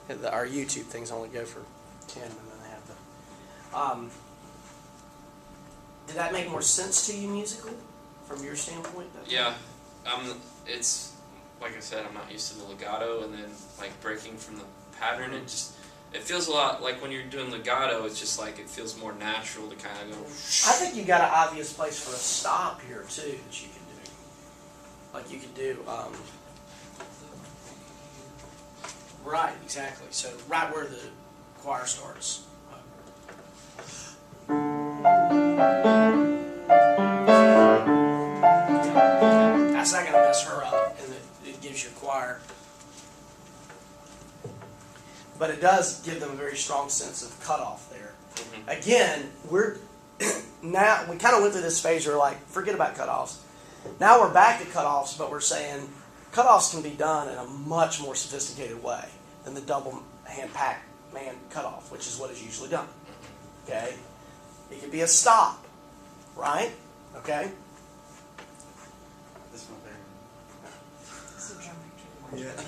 Our YouTube things only go for 10, and then they have the. Did that make more sense to you musically, from your standpoint? Yeah, it's like I said, I'm not used to the legato, and then like breaking from the pattern. It feels a lot like when you're doing legato. It's just like it feels more natural to kind of go. I think you got an obvious place for a stop here too that you can do. Like you could do. Right, exactly. So right where the choir starts. That's not going to mess her up, and it gives you a choir. But it does give them a very strong sense of cutoff there. Mm-hmm. Again, now we kind of went through this phase where we're like, forget about cutoffs. Now we're back to cutoffs, but we're saying cutoffs can be done in a much more sophisticated way than the double hand pack man cutoff, which is what is usually done. Okay? It could be a stop, right? Okay? This one there. This is a drum picture. Yeah.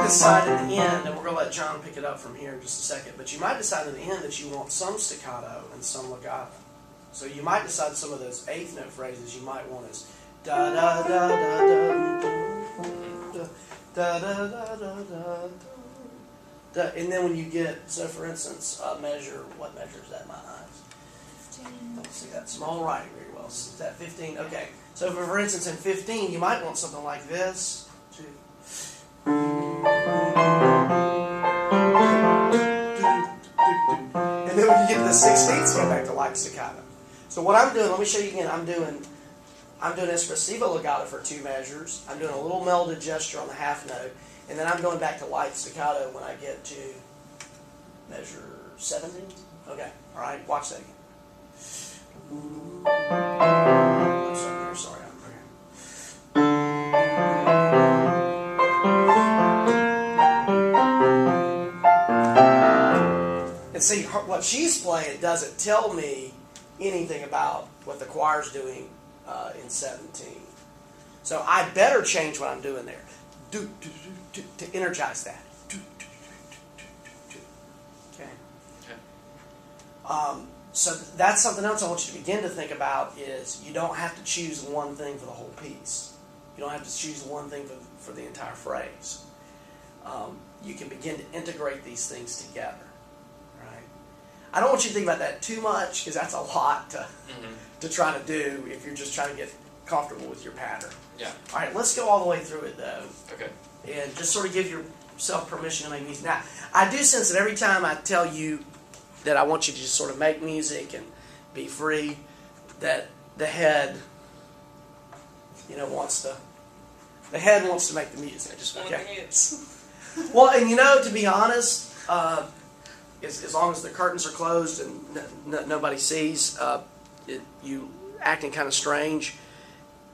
Decide in the end, and we're going to let John pick it up from here in just a second, but you might decide in the end that you want some staccato and some legato. So you might decide some of those eighth note phrases you might want as da da da da da da da da da da da, and then when you get, so for instance, measure, what measure is that in my eyes? 15. Don't see that small writing very well. Is that 15? Okay. So for instance, in 15, you might want something like this. And then when you get to the 16th, go back to like staccato. So what I'm doing, let me show you again. I'm doing espressivo legato for 2 measures. I'm doing a little melded gesture on the half note, and then I'm going back to light staccato when I get to measure 17. Okay, all right, watch that again. I'm sorry, I'm and see, what she's playing doesn't tell me anything about what the choir's doing in 17. So I better change what I'm doing there to energize that. Okay. So that's something else I want you to begin to think about is you don't have to choose one thing for the whole piece. You don't have to choose one thing for the entire phrase. You can begin to integrate these things together. I don't want you to think about that too much because that's a lot to try to do if you're just trying to get comfortable with your pattern. Yeah. All right, let's go all the way through it though. Okay. And just sort of give yourself permission to make music. Now, I do sense that every time I tell you that I want you to just sort of make music and be free, that the head, wants to make the music. I just want the hands. Well, and to be honest, as long as the curtains are closed and nobody sees you acting kind of strange,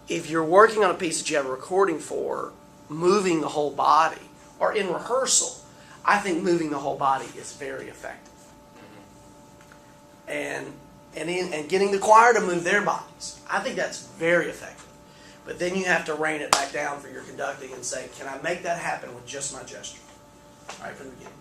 if you're working on a piece that you have a recording for, moving the whole body, or in rehearsal, I think moving the whole body is very effective. And getting the choir to move their bodies, I think that's very effective. But then you have to rein it back down for your conducting and say, can I make that happen with just my gesture? All right, from the beginning.